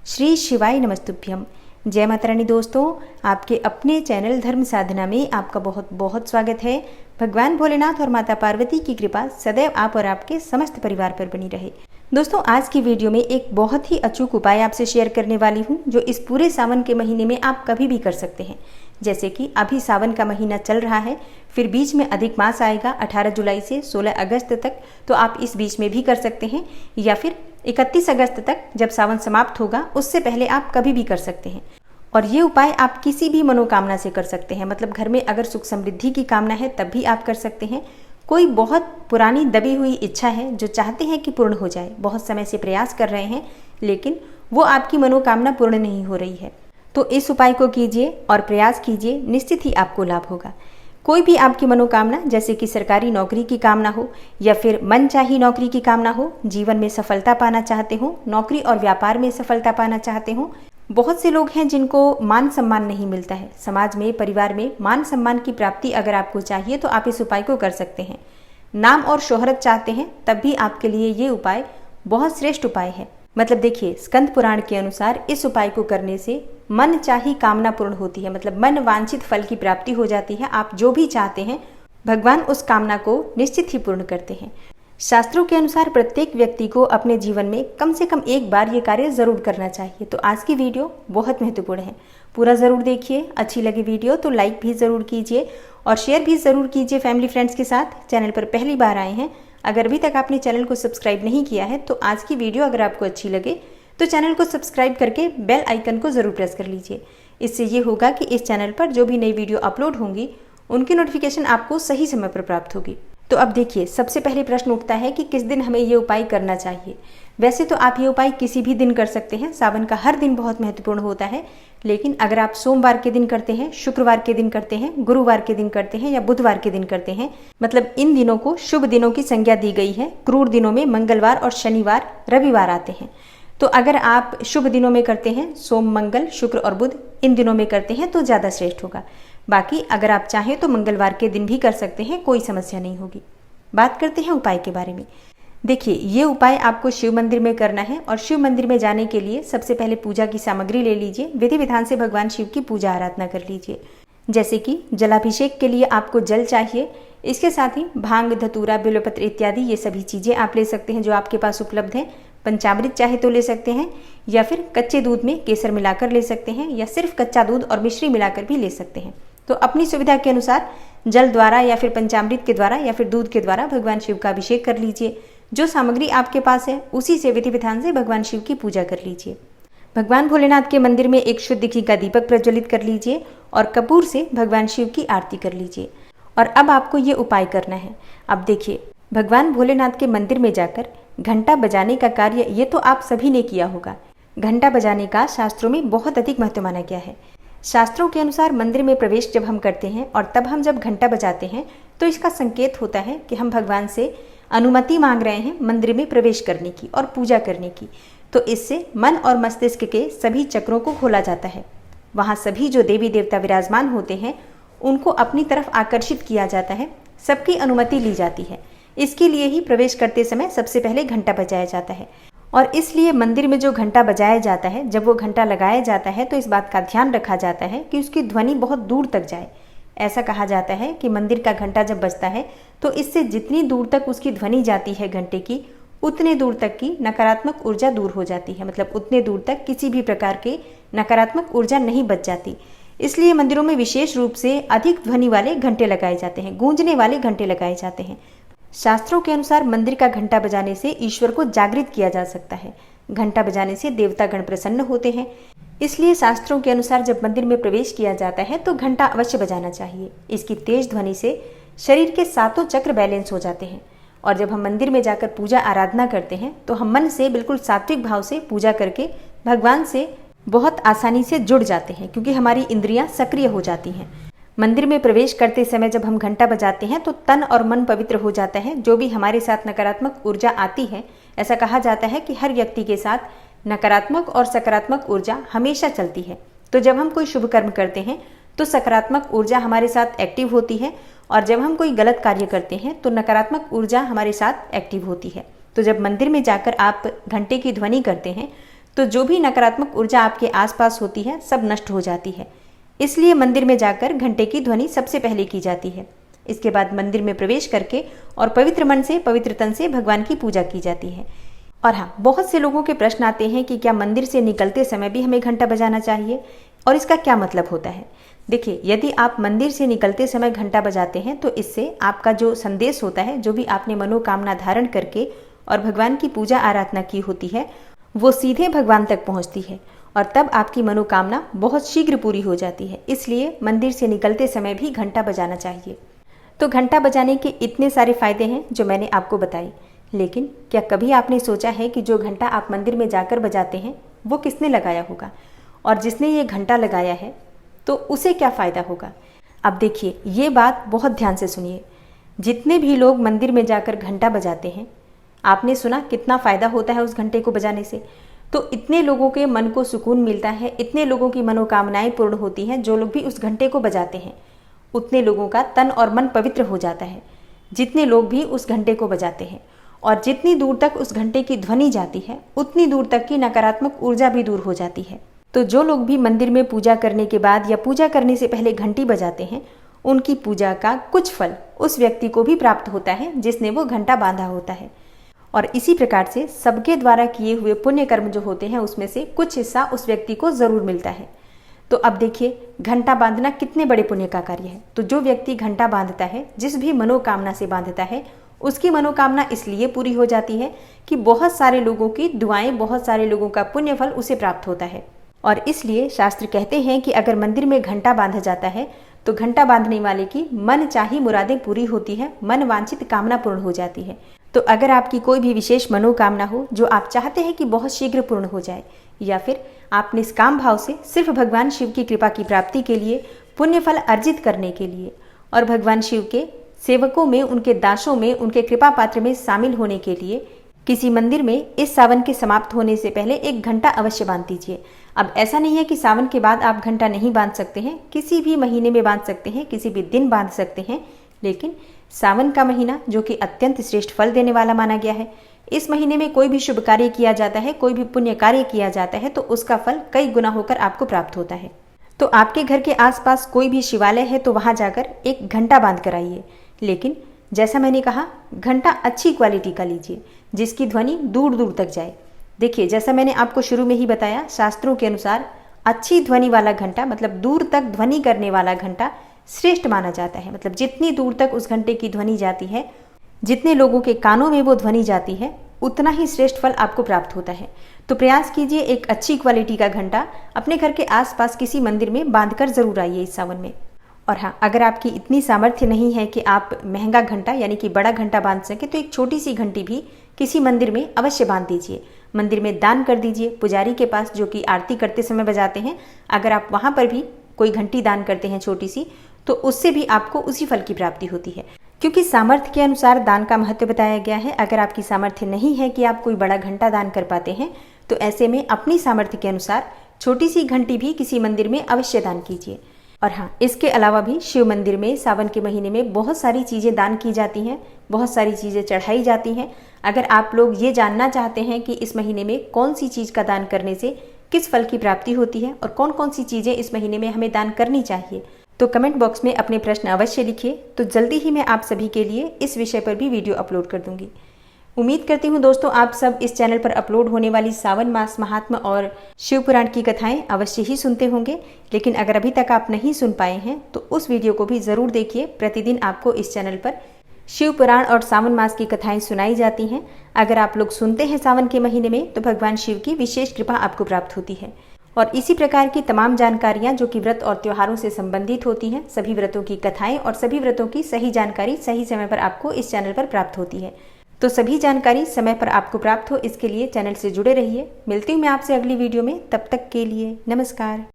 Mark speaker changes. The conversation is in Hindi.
Speaker 1: श्री शिवाय नमस्तुभ्यम। जय माता रानी। दोस्तों, आपके अपने चैनल धर्म साधना में आपका बहुत बहुत स्वागत है। भगवान भोलेनाथ और माता पार्वती की कृपा सदैव आप और आपके समस्त परिवार पर बनी रहे। दोस्तों, आज की वीडियो में एक बहुत ही अचूक उपाय आपसे शेयर करने वाली हूँ जो इस पूरे सावन के महीने में आप कभी भी कर सकते हैं। जैसे कि अभी सावन का महीना चल रहा है, फिर बीच में अधिक मास आएगा 18 जुलाई से 16 अगस्त तक, तो आप इस बीच में भी कर सकते हैं, या फिर 31 अगस्त तक जब सावन समाप्त होगा उससे पहले आप कभी भी कर सकते हैं। और ये उपाय आप किसी भी मनोकामना से कर सकते हैं। मतलब घर में अगर सुख समृद्धि की कामना है तब भी आप कर सकते हैं। कोई बहुत पुरानी दबी हुई इच्छा है जो चाहते हैं कि पूर्ण हो जाए, बहुत समय से प्रयास कर रहे हैं लेकिन वो आपकी मनोकामना पूर्ण नहीं हो रही है, तो इस उपाय को कीजिए और प्रयास कीजिए, निश्चित ही आपको लाभ होगा। कोई भी आपकी मनोकामना, जैसे कि सरकारी नौकरी की कामना हो या फिर मनचाही नौकरी की कामना हो, जीवन में सफलता पाना चाहते हो, नौकरी और व्यापार में सफलता पाना चाहते हो। बहुत से लोग हैं जिनको मान सम्मान नहीं मिलता है, समाज में परिवार में मान सम्मान की प्राप्ति अगर आपको चाहिए तो आप इस उपाय को कर सकते हैं। नाम और शोहरत चाहते हैं तब भी आपके लिए ये उपाय बहुत श्रेष्ठ उपाय है। मतलब देखिए, स्कंद पुराण के अनुसार इस उपाय को करने से मन चाही कामना पूर्ण होती है। मतलब मन वांछित फल की प्राप्ति हो जाती है। आप जो भी चाहते हैं भगवान उस कामना को निश्चित ही पूर्ण करते हैं। शास्त्रों के अनुसार प्रत्येक व्यक्ति को अपने जीवन में कम से कम एक बार ये कार्य जरूर करना चाहिए। तो आज की वीडियो बहुत महत्वपूर्ण है, पूरा जरूर देखिए। अच्छी लगी वीडियो तो लाइक भी जरूर कीजिए और शेयर भी जरूर कीजिए फैमिली फ्रेंड्स के साथ। चैनल पर पहली बार आए हैं, अगर अभी तक आपने चैनल को सब्सक्राइब नहीं किया है तो आज की वीडियो अगर आपको अच्छी लगे तो चैनल को सब्सक्राइब करके बेल आइकन को जरूर प्रेस कर लीजिए। इससे ये होगा कि इस चैनल पर जो भी नई वीडियो अपलोड होंगी उनकी नोटिफिकेशन आपको सही समय पर प्राप्त होगी। तो अब देखिए, सबसे पहले प्रश्न उठता है कि किस दिन हमें ये उपाय करना चाहिए। वैसे तो आप ये उपाय किसी भी दिन कर सकते हैं, सावन का हर दिन बहुत महत्वपूर्ण होता है। लेकिन अगर आप सोमवार के दिन करते हैं, शुक्रवार के दिन करते हैं, गुरुवार के दिन करते हैं या बुधवार के दिन करते हैं, मतलब इन दिनों को शुभ दिनों की संज्ञा दी गई है। क्रूर दिनों में मंगलवार और शनिवार रविवार आते हैं। तो अगर आप शुभ दिनों में करते हैं, सोम मंगल शुक्र और बुध, इन दिनों में करते हैं तो ज़्यादा श्रेष्ठ होगा। बाकी अगर आप चाहें तो मंगलवार के दिन भी कर सकते हैं, कोई समस्या नहीं होगी। बात करते हैं उपाय के बारे में। देखिए, ये उपाय आपको शिव मंदिर में करना है और शिव मंदिर में जाने के लिए सबसे पहले पूजा की सामग्री ले लीजिए। विधि विधान से भगवान शिव की पूजा आराधना कर लीजिए। जैसे कि जलाभिषेक के लिए आपको जल चाहिए, इसके साथ ही भांग धतूरा बिल्वपत्र इत्यादि ये सभी चीज़ें आप ले सकते हैं जो आपके पास उपलब्ध है। पंचामृत चाहे तो ले सकते हैं या फिर कच्चे दूध में केसर मिलाकर ले सकते हैं या सिर्फ कच्चा दूध और मिश्री मिलाकर भी ले सकते हैं। तो अपनी सुविधा के अनुसार जल द्वारा या फिर पंचामृत के द्वारा या फिर दूध के द्वारा भगवान शिव का अभिषेक कर लीजिए। जो सामग्री आपके पास है उसी से विधि विधान से भगवान शिव की पूजा कर लीजिए। भगवान भोलेनाथ के मंदिर में एक शुद्ध घी का दीपक प्रज्वलित कर लीजिए और कपूर से भगवान शिव की आरती कर लीजिए। और अब आपको ये उपाय करना है। अब देखिए, भगवान भोलेनाथ के मंदिर में जाकर घंटा बजाने का कार्य ये तो आप सभी ने किया होगा। घंटा बजाने का शास्त्रों में बहुत अधिक महत्व माना गया है। शास्त्रों के अनुसार मंदिर में प्रवेश जब हम करते हैं और तब हम जब घंटा बजाते हैं तो इसका संकेत होता है कि हम भगवान से अनुमति मांग रहे हैं मंदिर में प्रवेश करने की और पूजा करने की। तो इससे मन और मस्तिष्क के सभी चक्रों को खोला जाता है। वहाँ सभी जो देवी देवता विराजमान होते हैं उनको अपनी तरफ आकर्षित किया जाता है, सबकी अनुमति ली जाती है। इसके लिए ही प्रवेश करते समय सबसे पहले घंटा बजाया जाता है। और इसलिए मंदिर में जो घंटा बजाया जाता है, जब वो घंटा लगाया जाता है तो इस बात का ध्यान रखा जाता है कि उसकी ध्वनि बहुत दूर तक जाए। ऐसा कहा जाता है कि मंदिर का घंटा जब बजता है तो इससे जितनी दूर तक उसकी ध्वनि जाती है घंटे की, उतने दूर तक की नकारात्मक ऊर्जा दूर हो जाती है। मतलब उतने दूर तक किसी भी प्रकार की नकारात्मक ऊर्जा नहीं बच जाती। इसलिए मंदिरों में विशेष रूप से अधिक ध्वनि वाले घंटे लगाए जाते हैं, गूंजने वाले घंटे लगाए जाते हैं। शास्त्रों के अनुसार मंदिर का घंटा बजाने से ईश्वर को जागृत किया जा सकता है। घंटा बजाने से देवता गण प्रसन्न होते हैं। इसलिए शास्त्रों के अनुसार जब मंदिर में प्रवेश किया जाता है तो घंटा अवश्य बजाना चाहिए। इसकी तेज ध्वनि से शरीर के सातों चक्र बैलेंस हो जाते हैं। और जब हम मंदिर में जाकर पूजा आराधना करते हैं तो हम मन से बिल्कुल सात्विक भाव से पूजा करके भगवान से बहुत आसानी से जुड़ जाते हैं, क्योंकि हमारी इंद्रियां सक्रिय हो जाती हैं। मंदिर में प्रवेश करते समय जब हम घंटा बजाते हैं तो तन और मन पवित्र हो जाता है। जो भी हमारे साथ नकारात्मक ऊर्जा आती है, ऐसा कहा जाता है कि हर व्यक्ति के साथ नकारात्मक और सकारात्मक ऊर्जा हमेशा चलती है। तो जब हम कोई शुभ कर्म करते हैं तो सकारात्मक ऊर्जा हमारे साथ एक्टिव होती है और जब हम कोई गलत कार्य करते हैं तो नकारात्मक ऊर्जा हमारे साथ एक्टिव होती है। तो जब मंदिर में जाकर आप घंटे की ध्वनि करते हैं तो जो भी नकारात्मक ऊर्जा आपके आसपास होती है सब नष्ट हो जाती है। इसलिए मंदिर में जाकर घंटे की ध्वनि सबसे पहले की जाती है। इसके बाद मंदिर में प्रवेश करके और पवित्र मन से, पवित्र तन से भगवान की पूजा की जाती है। और हाँ, बहुत से लोगों के प्रश्न आते हैं कि क्या मंदिर से निकलते समय भी हमें घंटा बजाना चाहिए और इसका क्या मतलब होता है। देखिए, यदि आप मंदिर से निकलते समय घंटा बजाते हैं तो इससे आपका जो संदेश होता है, जो भी आपने मनोकामना धारण करके और भगवान की पूजा आराधना की होती है, वो सीधे भगवान तक पहुंचती है और तब आपकी मनोकामना बहुत शीघ्र पूरी हो जाती है। इसलिए मंदिर से निकलते समय भी घंटा बजाना चाहिए। तो घंटा बजाने के इतने सारे फायदे हैं जो मैंने आपको बताए, लेकिन क्या कभी आपने सोचा है कि जो घंटा आप मंदिर में जाकर बजाते हैं वो किसने लगाया होगा, और जिसने ये घंटा लगाया है तो उसे क्या फ़ायदा होगा। अब देखिए, ये बात बहुत ध्यान से सुनिए। जितने भी लोग मंदिर में जाकर घंटा बजाते हैं, आपने सुना कितना फ़ायदा होता है उस घंटे को बजाने से। तो इतने लोगों के मन को सुकून मिलता है, इतने लोगों की मनोकामनाएं पूर्ण होती हैं जो लोग भी उस घंटे को बजाते हैं। उतने लोगों का तन और मन पवित्र हो जाता है जितने लोग भी उस घंटे को बजाते हैं। और जितनी दूर तक उस घंटे की ध्वनि जाती है उतनी दूर तक की नकारात्मक ऊर्जा भी दूर हो जाती है। तो जो लोग भी मंदिर में पूजा करने के बाद या पूजा करने से पहले घंटी बजाते हैं, उनकी पूजा का कुछ फल उस व्यक्ति को भी प्राप्त होता है जिसने वो घंटा बांधा होता है। और इसी प्रकार से सबके द्वारा किए हुए पुण्य कर्म जो होते हैं उसमें से कुछ हिस्सा उस व्यक्ति को जरूर मिलता है। तो अब देखिए, घंटा बांधना कितने बड़े पुण्य का कार्य है। तो जो व्यक्ति घंटा बांधता है, जिस भी मनोकामना से बांधता है, उसकी मनोकामना इसलिए पूरी हो जाती है कि बहुत सारे लोगों की दुआएं, बहुत सारे लोगों का पुण्य फल उसे प्राप्त होता है। और इसलिए शास्त्र कहते हैं कि अगर मंदिर में घंटा बांधा जाता है तो घंटा बांधने वाले की मन चाही मुरादें पूरी होती है, मन वांछित कामना पूर्ण हो जाती है। तो अगर आपकी कोई भी विशेष मनोकामना हो जो आप चाहते हैं कि बहुत शीघ्र पूर्ण हो जाए, या फिर आप निष्काम भाव से सिर्फ भगवान शिव की कृपा की प्राप्ति के लिए, पुण्य फल अर्जित करने के लिए और भगवान शिव के सेवकों में, उनके दासों में, उनके कृपा पात्र में शामिल होने के लिए किसी मंदिर में इस सावन के समाप्त होने से पहले एक घंटा अवश्य बांध दीजिए। अब ऐसा नहीं है कि सावन के बाद आप घंटा नहीं बांध सकते हैं, किसी भी महीने में बांध सकते हैं, किसी भी दिन बांध सकते हैं। लेकिन सावन का महीना जो कि अत्यंत श्रेष्ठ फल देने वाला माना गया है, इस महीने में कोई भी शुभ कार्य किया जाता है, कोई भी पुण्य कार्य किया जाता है तो उसका फल कई गुना होकर आपको प्राप्त होता है। तो आपके घर के आसपास कोई भी शिवालय है तो वहां जाकर एक घंटा बांध कर आइए। लेकिन जैसा मैंने कहा, घंटा अच्छी क्वालिटी का लीजिए जिसकी ध्वनि दूर दूर तक जाए। देखिए, जैसा मैंने आपको शुरू में ही बताया, शास्त्रों के अनुसार अच्छी ध्वनि वाला घंटा, मतलब दूर तक ध्वनि करने वाला घंटा श्रेष्ठ माना जाता है। मतलब जितनी दूर तक उस घंटे की ध्वनि जाती है, जितने लोगों के कानों में वो ध्वनि जाती है, उतना ही श्रेष्ठ फल आपको प्राप्त होता है। तो प्रयास कीजिए एक अच्छी क्वालिटी का घंटा अपने घर के आसपास किसी मंदिर में बांधकर जरूर आइए इस सावन में। और हाँ, अगर आपकी इतनी सामर्थ्य नहीं है कि आप महंगा घंटा यानी कि बड़ा घंटा बांध सके, तो एक छोटी सी घंटी भी किसी मंदिर में अवश्य बांध दीजिए। मंदिर में दान कर दीजिए पुजारी के पास, जो कि आरती करते समय बजाते हैं। अगर आप वहाँ पर भी कोई घंटी दान करते हैं छोटी सी, तो उससे भी आपको उसी फल की प्राप्ति होती है, क्योंकि सामर्थ्य के अनुसार दान का महत्व बताया गया है। अगर आपकी सामर्थ्य नहीं है कि आप कोई बड़ा घंटा दान कर पाते हैं, तो ऐसे में अपनी सामर्थ्य के अनुसार छोटी सी घंटी भी किसी मंदिर में अवश्य दान कीजिए। और हाँ, इसके अलावा भी शिव मंदिर में सावन के महीने में बहुत सारी चीज़ें दान की जाती हैं, बहुत सारी चीज़ें चढ़ाई जाती हैं। अगर आप लोग ये जानना चाहते हैं कि इस महीने में कौन सी चीज़ का दान करने से किस फल की प्राप्ति होती है और कौन कौन सी चीज़ें इस महीने में हमें दान करनी चाहिए, तो कमेंट बॉक्स में अपने प्रश्न अवश्य लिखिए। तो जल्दी ही मैं आप सभी के लिए इस विषय पर भी वीडियो अपलोड कर दूंगी। उम्मीद करती हूँ दोस्तों, आप सब इस चैनल पर अपलोड होने वाली सावन मास महात्मा और शिव पुराण की कथाएं अवश्य ही सुनते होंगे। लेकिन अगर अभी तक आप नहीं सुन पाए हैं तो उस वीडियो को भी ज़रूर देखिए। प्रतिदिन आपको इस चैनल पर शिव पुराण और सावन मास की कथाएं सुनाई जाती हैं। अगर आप लोग सुनते हैं सावन के महीने में, तो भगवान शिव की विशेष कृपा आपको प्राप्त होती है। और इसी प्रकार की तमाम जानकारियाँ जो कि व्रत और त्योहारों से संबंधित होती हैं, सभी व्रतों की कथाएं और सभी व्रतों की सही जानकारी सही समय पर आपको इस चैनल पर प्राप्त होती है। तो सभी जानकारी समय पर आपको प्राप्त हो, इसके लिए चैनल से जुड़े रहिए। मिलती हूँ मैं आपसे अगली वीडियो में, तब तक के लिए नमस्कार।